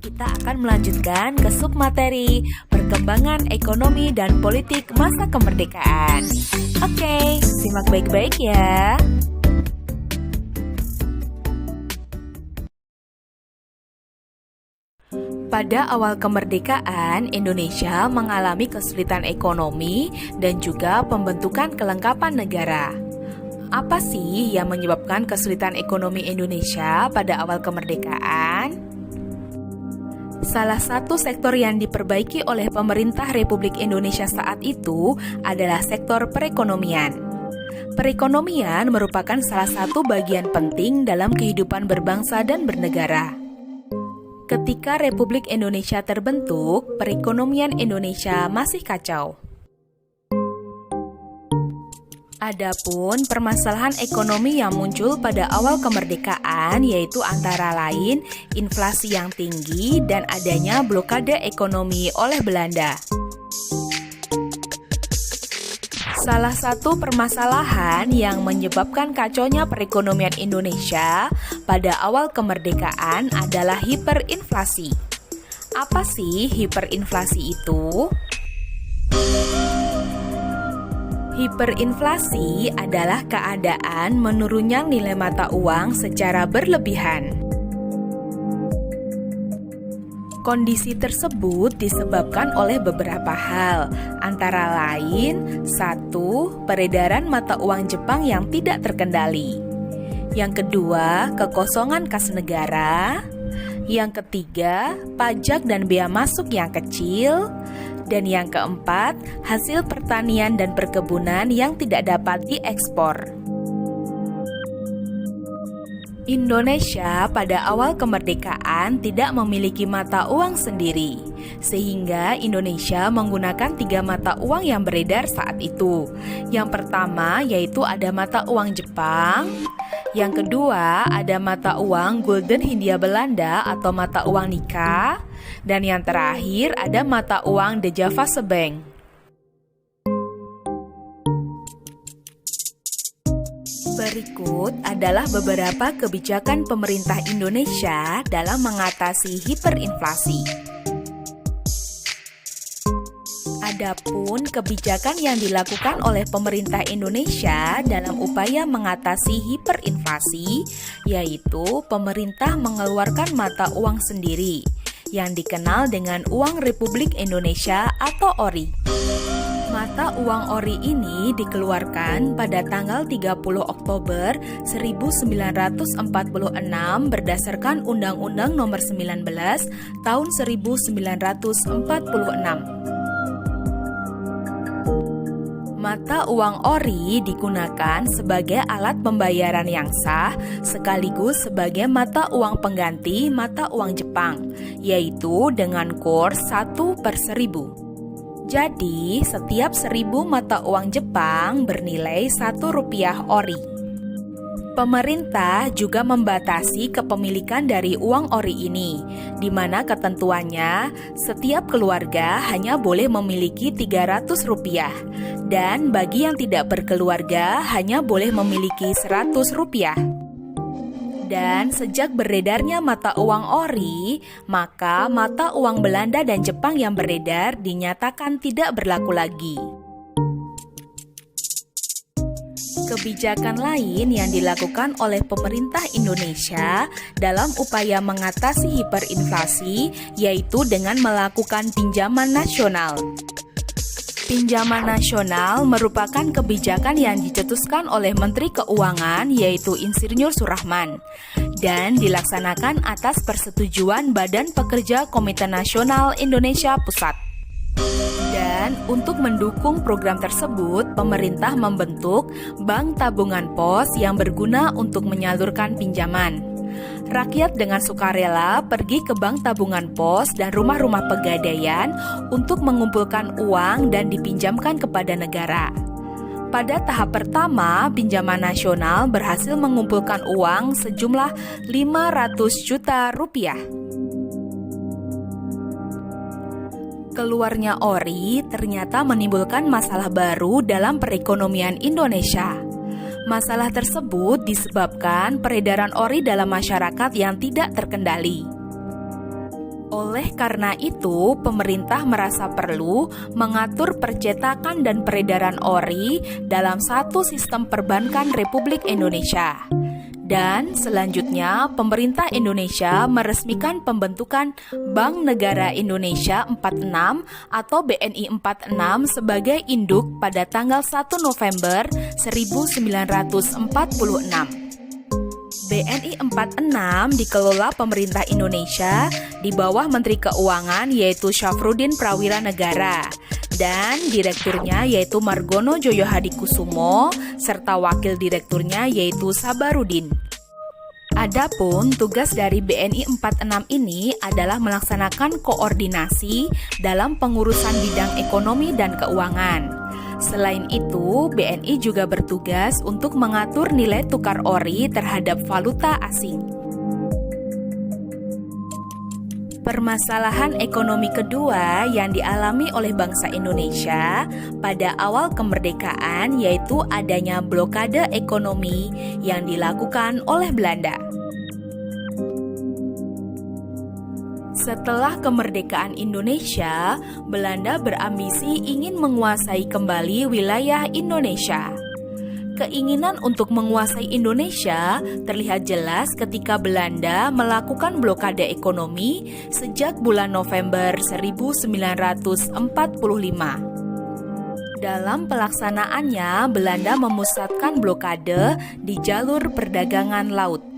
Kita akan melanjutkan ke submateri perkembangan ekonomi dan politik masa kemerdekaan. Oke, simak baik-baik ya. Pada awal kemerdekaan, Indonesia mengalami kesulitan ekonomi dan juga pembentukan kelengkapan negara. Apa sih yang menyebabkan kesulitan ekonomi Indonesia pada awal kemerdekaan? Salah satu sektor yang diperbaiki oleh pemerintah Republik Indonesia saat itu adalah sektor perekonomian. Perekonomian merupakan salah satu bagian penting dalam kehidupan berbangsa dan bernegara. Ketika Republik Indonesia terbentuk, perekonomian Indonesia masih kacau. Adapun permasalahan ekonomi yang muncul pada awal kemerdekaan yaitu antara lain inflasi yang tinggi dan adanya blokade ekonomi oleh Belanda. Salah satu permasalahan yang menyebabkan kacaunya perekonomian Indonesia pada awal kemerdekaan adalah hiperinflasi. Apa sih hiperinflasi itu? Hiperinflasi adalah keadaan menurunnya nilai mata uang secara berlebihan. Kondisi tersebut disebabkan oleh beberapa hal, antara lain 1. Peredaran mata uang Jepang yang tidak terkendali. Yang kedua, kekosongan kas negara. Yang ketiga, pajak dan bea masuk yang kecil. Dan yang keempat, hasil pertanian dan perkebunan yang tidak dapat diekspor. Indonesia pada awal kemerdekaan tidak memiliki mata uang sendiri, sehingga Indonesia menggunakan 3 mata uang yang beredar saat itu. Yang pertama yaitu ada mata uang Jepang, yang kedua ada mata uang Gulden Hindia Belanda atau mata uang Nika, dan yang terakhir ada mata uang De Javase Bank. Berikut adalah beberapa kebijakan pemerintah Indonesia dalam mengatasi hiperinflasi. Adapun kebijakan yang dilakukan oleh pemerintah Indonesia dalam upaya mengatasi hiperinflasi, yaitu pemerintah mengeluarkan mata uang sendiri, yang dikenal dengan Uang Republik Indonesia atau ORI. Mata uang ORI ini dikeluarkan pada tanggal 30 Oktober 1946 berdasarkan Undang-Undang Nomor 19 Tahun 1946. Mata uang ORI digunakan sebagai alat pembayaran yang sah sekaligus sebagai mata uang pengganti mata uang Jepang, yaitu dengan kurs 1/1000. Jadi, setiap 1000 mata uang Jepang bernilai Rp1 ORI. Pemerintah juga membatasi kepemilikan dari uang ORI ini, di mana ketentuannya setiap keluarga hanya boleh memiliki Rp300, dan bagi yang tidak berkeluarga hanya boleh memiliki Rp100. Dan sejak beredarnya mata uang ORI, maka mata uang Belanda dan Jepang yang beredar dinyatakan tidak berlaku lagi. Kebijakan lain yang dilakukan oleh pemerintah Indonesia dalam upaya mengatasi hiperinflasi yaitu dengan melakukan pinjaman nasional. Pinjaman nasional merupakan kebijakan yang dicetuskan oleh Menteri Keuangan yaitu Insinyur Soeharman dan dilaksanakan atas persetujuan Badan Pekerja Komite Nasional Indonesia Pusat. Dan untuk mendukung program tersebut, pemerintah membentuk Bank Tabungan Pos yang berguna untuk menyalurkan pinjaman. Rakyat dengan sukarela pergi ke bank tabungan pos dan rumah-rumah pegadaian untuk mengumpulkan uang dan dipinjamkan kepada negara. Pada tahap pertama, pinjaman nasional berhasil mengumpulkan uang sejumlah Rp500 juta. Keluarnya ORI ternyata menimbulkan masalah baru dalam perekonomian Indonesia. Masalah tersebut disebabkan peredaran ORI dalam masyarakat yang tidak terkendali. Oleh karena itu, pemerintah merasa perlu mengatur percetakan dan peredaran ori dalam satu sistem perbankan Republik Indonesia. Dan selanjutnya, pemerintah Indonesia meresmikan pembentukan Bank Negara Indonesia 46 atau BNI 46 sebagai induk pada tanggal 1 November 1946. BNI 46 dikelola pemerintah Indonesia di bawah Menteri Keuangan yaitu Syafruddin Prawira Negara dan direkturnya yaitu Margono Joyo Hadikusumo serta wakil direkturnya yaitu Sabarudin. Adapun tugas dari BNI 46 ini adalah melaksanakan koordinasi dalam pengurusan bidang ekonomi dan keuangan. Selain itu, BNI juga bertugas untuk mengatur nilai tukar ori terhadap valuta asing. Permasalahan ekonomi kedua yang dialami oleh bangsa Indonesia pada awal kemerdekaan yaitu adanya blokade ekonomi yang dilakukan oleh Belanda. Setelah kemerdekaan Indonesia, Belanda berambisi ingin menguasai kembali wilayah Indonesia. Keinginan untuk menguasai Indonesia terlihat jelas ketika Belanda melakukan blokade ekonomi sejak bulan November 1945. Dalam pelaksanaannya, Belanda memusatkan blokade di jalur perdagangan laut.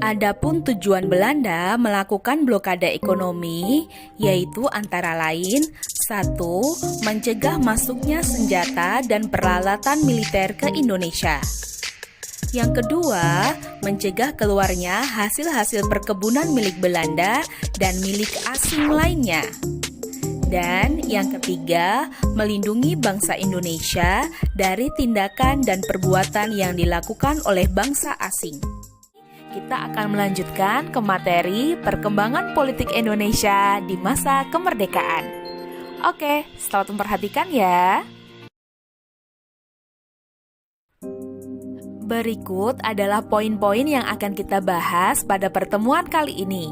Adapun tujuan Belanda melakukan blokade ekonomi yaitu antara lain 1. Mencegah masuknya senjata dan peralatan militer ke Indonesia. Yang kedua, mencegah keluarnya hasil-hasil perkebunan milik Belanda dan milik asing lainnya. Dan yang ketiga, melindungi bangsa Indonesia dari tindakan dan perbuatan yang dilakukan oleh bangsa asing. Kita akan melanjutkan ke materi perkembangan politik Indonesia di masa kemerdekaan. Oke, selamat memperhatikan ya. Berikut adalah poin-poin yang akan kita bahas pada pertemuan kali ini.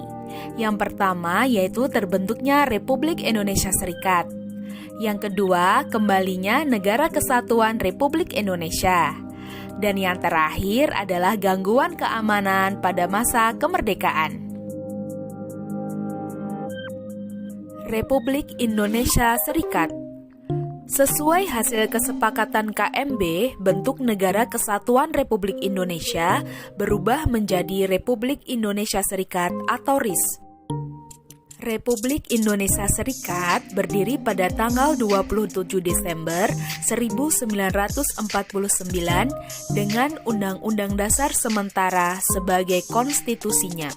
Yang pertama yaitu terbentuknya Republik Indonesia Serikat. Yang kedua, kembalinya Negara Kesatuan Republik Indonesia. Dan yang terakhir adalah gangguan keamanan pada masa kemerdekaan. Republik Indonesia Serikat. Sesuai hasil kesepakatan KMB, bentuk Negara Kesatuan Republik Indonesia berubah menjadi Republik Indonesia Serikat atau RIS. Republik Indonesia Serikat berdiri pada tanggal 27 Desember 1949 dengan Undang-Undang Dasar Sementara sebagai konstitusinya.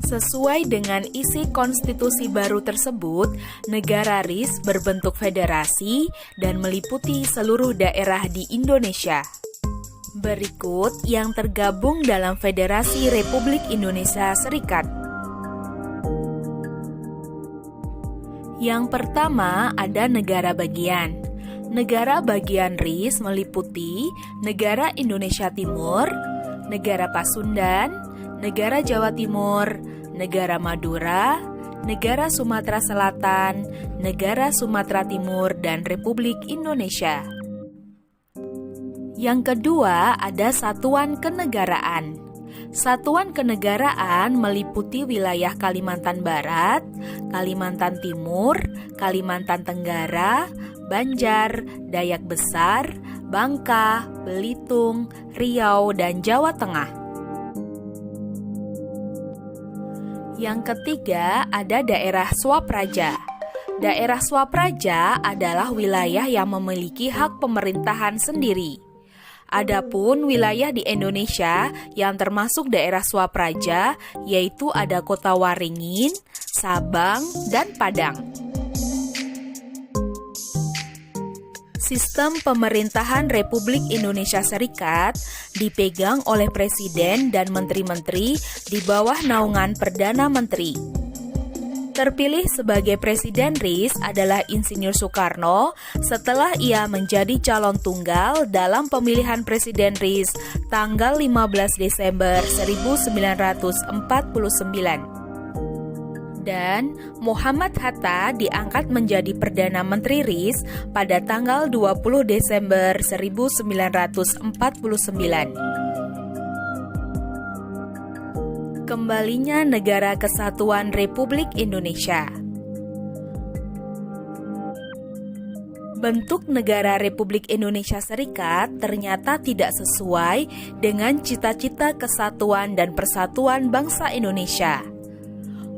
Sesuai dengan isi konstitusi baru tersebut, negara RIS berbentuk federasi dan meliputi seluruh daerah di Indonesia. Berikut yang tergabung dalam Federasi Republik Indonesia Serikat. Yang pertama ada negara bagian. Negara bagian RIS meliputi Negara Indonesia Timur, Negara Pasundan, Negara Jawa Timur, Negara Madura, Negara Sumatera Selatan, Negara Sumatera Timur, dan Republik Indonesia. Yang kedua ada Satuan Kenegaraan. Satuan kenegaraan meliputi wilayah Kalimantan Barat, Kalimantan Timur, Kalimantan Tenggara, Banjar, Dayak Besar, Bangka, Belitung, Riau, dan Jawa Tengah. Yang ketiga ada daerah Swapraja. Daerah Swapraja adalah wilayah yang memiliki hak pemerintahan sendiri. Adapun wilayah di Indonesia yang termasuk daerah Swapraja yaitu ada Kota Waringin, Sabang, dan Padang. Sistem pemerintahan Republik Indonesia Serikat dipegang oleh Presiden dan Menteri-Menteri di bawah naungan Perdana Menteri. Terpilih sebagai Presiden RIS adalah Insinyur Soekarno setelah ia menjadi calon tunggal dalam pemilihan Presiden RIS tanggal 15 Desember 1949. Dan Muhammad Hatta diangkat menjadi Perdana Menteri RIS pada tanggal 20 Desember 1949. Kembalinya Negara Kesatuan Republik Indonesia. Bentuk negara Republik Indonesia Serikat ternyata tidak sesuai dengan cita-cita kesatuan dan persatuan bangsa Indonesia.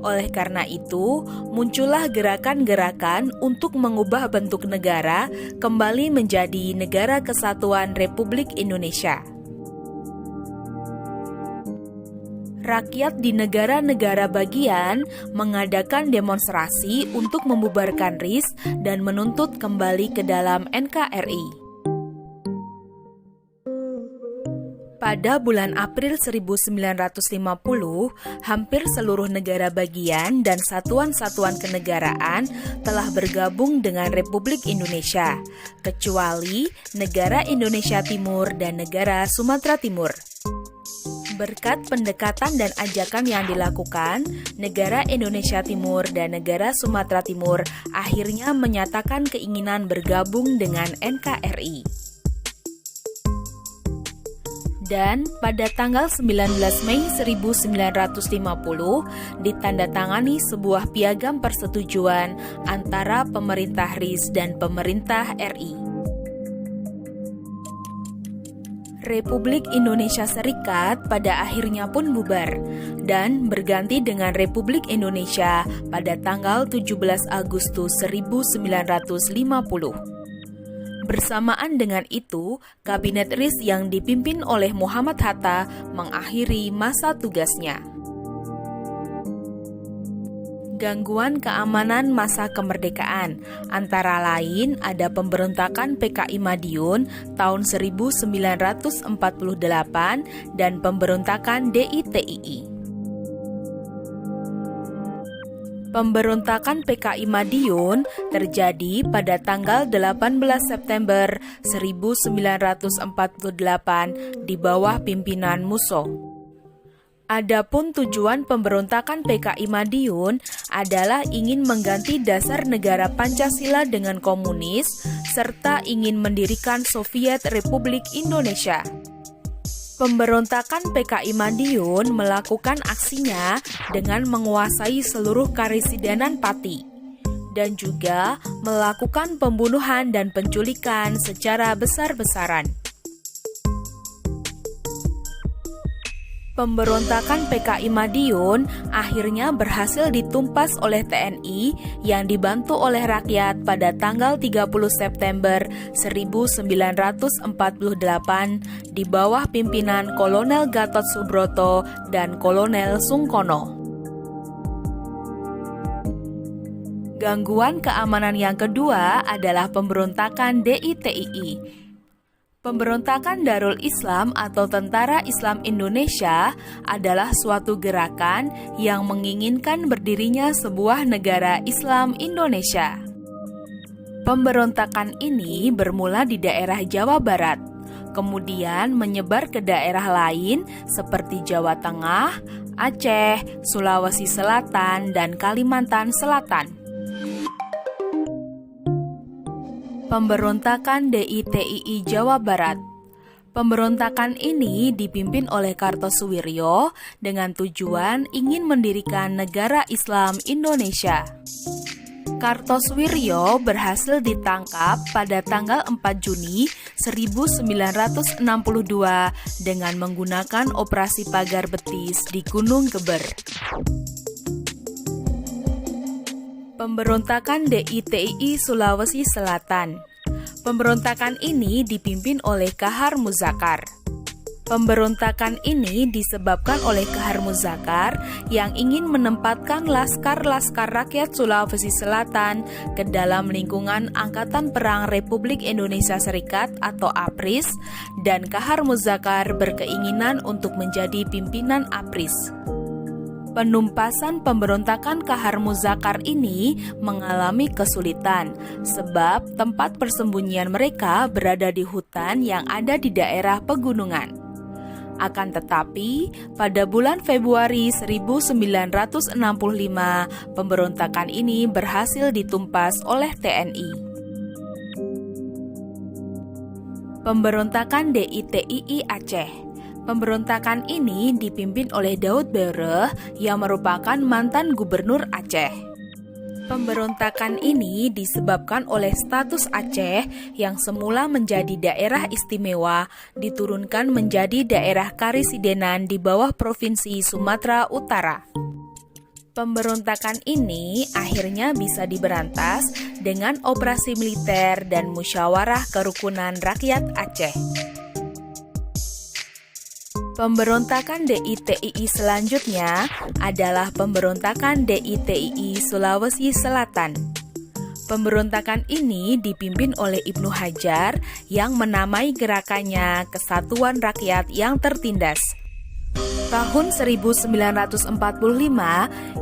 Oleh karena itu, muncullah gerakan-gerakan untuk mengubah bentuk negara kembali menjadi Negara Kesatuan Republik Indonesia. Rakyat di negara-negara bagian mengadakan demonstrasi untuk membubarkan RIS dan menuntut kembali ke dalam NKRI. Pada bulan April 1950, hampir seluruh negara bagian dan satuan-satuan kenegaraan telah bergabung dengan Republik Indonesia, kecuali negara Indonesia Timur dan negara Sumatera Timur. Berkat pendekatan dan ajakan yang dilakukan, negara Indonesia Timur dan negara Sumatera Timur akhirnya menyatakan keinginan bergabung dengan NKRI. Dan pada tanggal 19 Mei 1950 ditandatangani sebuah piagam persetujuan antara pemerintah RIS dan pemerintah RI. Republik Indonesia Serikat pada akhirnya pun bubar dan berganti dengan Republik Indonesia pada tanggal 17 Agustus 1950. Bersamaan dengan itu, Kabinet RIS yang dipimpin oleh Muhammad Hatta mengakhiri masa tugasnya. Gangguan keamanan masa kemerdekaan, antara lain ada pemberontakan PKI Madiun tahun 1948 dan pemberontakan DITII. Pemberontakan PKI Madiun terjadi pada tanggal 18 September 1948 di bawah pimpinan Musso. Adapun tujuan pemberontakan PKI Madiun adalah ingin mengganti dasar negara Pancasila dengan komunis, serta ingin mendirikan Soviet Republik Indonesia. Pemberontakan PKI Madiun melakukan aksinya dengan menguasai seluruh Karesidenan Pati, dan juga melakukan pembunuhan dan penculikan secara besar-besaran. Pemberontakan PKI Madiun akhirnya berhasil ditumpas oleh TNI yang dibantu oleh rakyat pada tanggal 30 September 1948 di bawah pimpinan Kolonel Gatot Subroto dan Kolonel Sungkono. Gangguan keamanan yang kedua adalah pemberontakan DITII. Pemberontakan Darul Islam atau Tentara Islam Indonesia adalah suatu gerakan yang menginginkan berdirinya sebuah negara Islam Indonesia. Pemberontakan ini bermula di daerah Jawa Barat, kemudian menyebar ke daerah lain seperti Jawa Tengah, Aceh, Sulawesi Selatan, dan Kalimantan Selatan. Pemberontakan DITII Jawa Barat. Pemberontakan ini dipimpin oleh Kartosuwiryo dengan tujuan ingin mendirikan negara Islam Indonesia. Kartosuwiryo berhasil ditangkap pada tanggal 4 Juni 1962 dengan menggunakan operasi pagar betis di Gunung Geber. Pemberontakan DITII Sulawesi Selatan. Pemberontakan ini dipimpin oleh Kahar Muzakar. Pemberontakan ini disebabkan oleh Kahar Muzakar yang ingin menempatkan laskar-laskar rakyat Sulawesi Selatan ke dalam lingkungan Angkatan Perang Republik Indonesia Serikat atau APRIS, dan Kahar Muzakar berkeinginan untuk menjadi pimpinan APRIS. Penumpasan pemberontakan Kahar Muzakar ini mengalami kesulitan sebab tempat persembunyian mereka berada di hutan yang ada di daerah pegunungan. Akan tetapi, pada bulan Februari 1965, pemberontakan ini berhasil ditumpas oleh TNI. Pemberontakan DITII Aceh. Pemberontakan ini dipimpin oleh Daud Bereh yang merupakan mantan gubernur Aceh. Pemberontakan ini disebabkan oleh status Aceh yang semula menjadi daerah istimewa diturunkan menjadi daerah karisidenan di bawah Provinsi Sumatera Utara. Pemberontakan ini akhirnya bisa diberantas dengan operasi militer dan musyawarah kerukunan rakyat Aceh. Pemberontakan DITII selanjutnya adalah pemberontakan DITII Sulawesi Selatan. Pemberontakan ini dipimpin oleh Ibnu Hajar yang menamai gerakannya Kesatuan Rakyat yang Tertindas. Tahun 1945,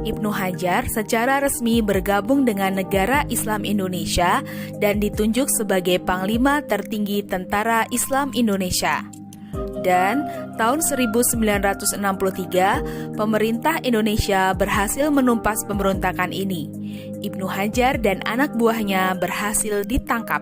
Ibnu Hajar secara resmi bergabung dengan Negara Islam Indonesia dan ditunjuk sebagai Panglima Tertinggi Tentara Islam Indonesia. Dan tahun 1963, pemerintah Indonesia berhasil menumpas pemberontakan ini. Ibnu Hajar dan anak buahnya berhasil ditangkap.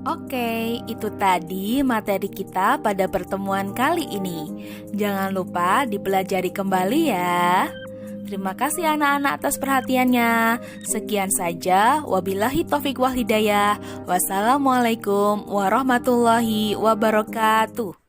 Oke, itu tadi materi kita pada pertemuan kali ini. Jangan lupa dipelajari kembali ya. Terima kasih anak-anak atas perhatiannya. Sekian saja. Wabillahi taufiq wal hidayah. Wassalamualaikum warahmatullahi wabarakatuh.